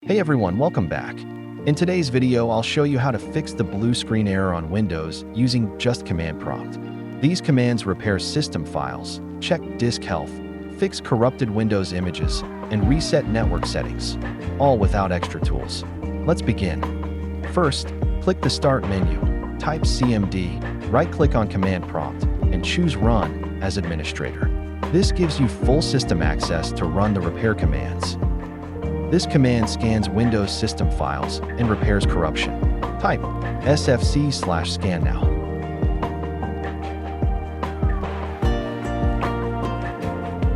Hey everyone, welcome back. In today's video, I'll show you how to fix the blue screen error on Windows using just command prompt. These commands repair system files, check disk health, fix corrupted Windows images, and reset network settings, all without extra tools. Let's begin. First, click the Start menu, type CMD, right-click on command prompt, and choose Run as administrator. This gives you full system access to run the repair commands. This command scans Windows system files and repairs corruption. Type sfc/scan now.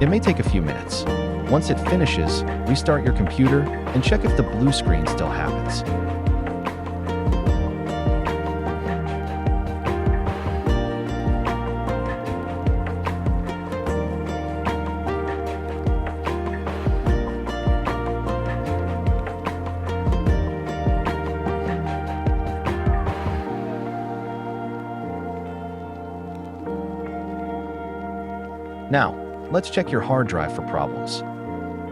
It may take a few minutes. Once it finishes, restart your computer and check if the blue screen still happens. Now, let's check your hard drive for problems.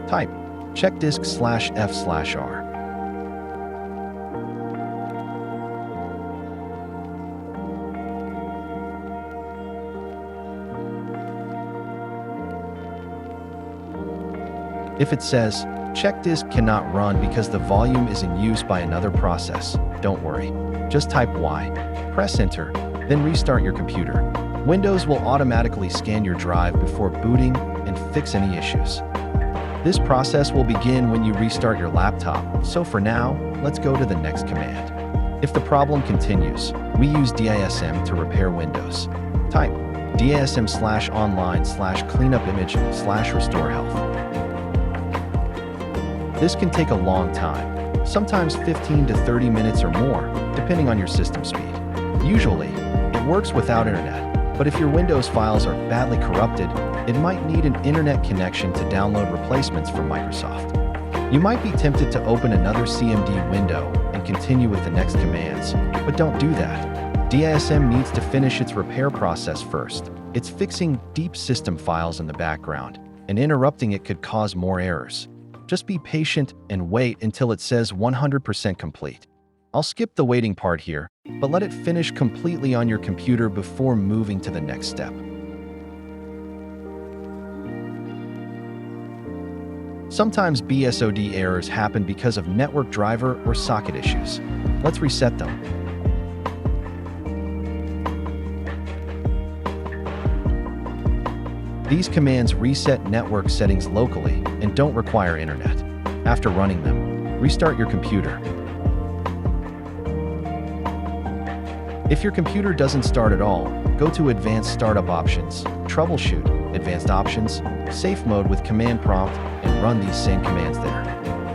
Type check disk/f/r. If it says, check disk cannot run because the volume is in use by another process, don't worry. Just type Y, press enter, then restart your computer. Windows will automatically scan your drive before booting and fix any issues. This process will begin when you restart your laptop, so for now, let's go to the next command. If the problem continues, we use DISM to repair Windows. Type DISM/online/cleanupimage/restore health. This can take a long time, sometimes 15 to 30 minutes or more, depending on your system speed. Usually, it works without internet. But if your Windows files are badly corrupted, it might need an internet connection to download replacements from Microsoft. You might be tempted to open another CMD window and continue with the next commands, but don't do that. DISM needs to finish its repair process first. It's fixing deep system files in the background, and interrupting it could cause more errors. Just be patient and wait until it says 100% complete. I'll skip the waiting part here, but let it finish completely on your computer before moving to the next step. Sometimes BSOD errors happen because of network driver or socket issues. Let's reset them. These commands reset network settings locally and don't require internet. After running them, restart your computer. If your computer doesn't start at all, go to Advanced Startup Options, Troubleshoot, Advanced Options, Safe Mode with Command Prompt, and run these same commands there.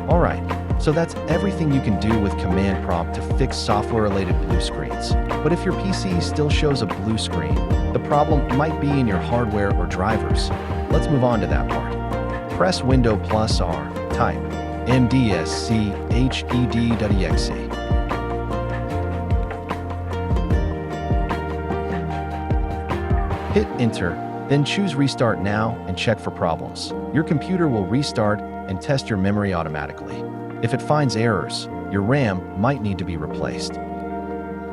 Alright, so that's everything you can do with Command Prompt to fix software-related blue screens. But if your PC still shows a blue screen, the problem might be in your hardware or drivers. Let's move on to that part. Press Window+R, type mdsched.exe. Hit Enter, then choose Restart Now and check for problems. Your computer will restart and test your memory automatically. If it finds errors, your RAM might need to be replaced.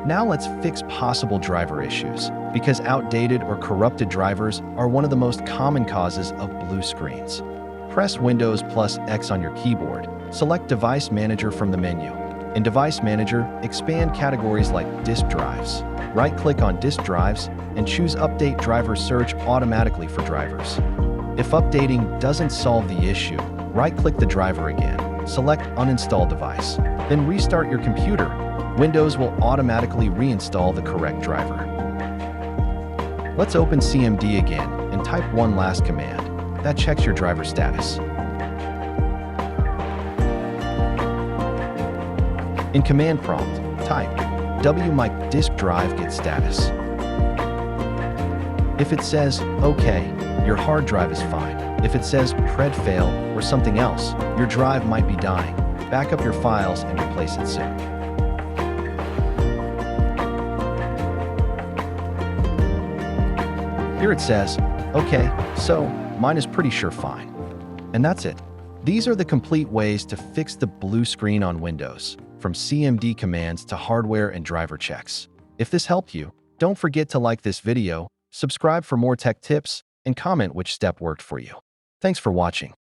Now let's fix possible driver issues, because outdated or corrupted drivers are one of the most common causes of blue screens. Press Windows+X on your keyboard. Select Device Manager from the menu. In Device Manager, expand categories like disk drives. Right-click on disk drives and choose Update Driver Search automatically for drivers. If updating doesn't solve the issue, right-click the driver again. Select Uninstall Device. Then restart your computer. Windows will automatically reinstall the correct driver. Let's open CMD again and type one last command. That checks your driver status. In Command Prompt, type wmic disk drive get status. If it says OK, your hard drive is fine. If it says pred fail or something else, your drive might be dying. Back up your files and replace it soon. Here it says, OK, so mine is pretty sure fine. And that's it. These are the complete ways to fix the blue screen on Windows, from CMD commands to hardware and driver checks. If this helped you, don't forget to like this video, subscribe for more tech tips, and comment which step worked for you. Thanks for watching.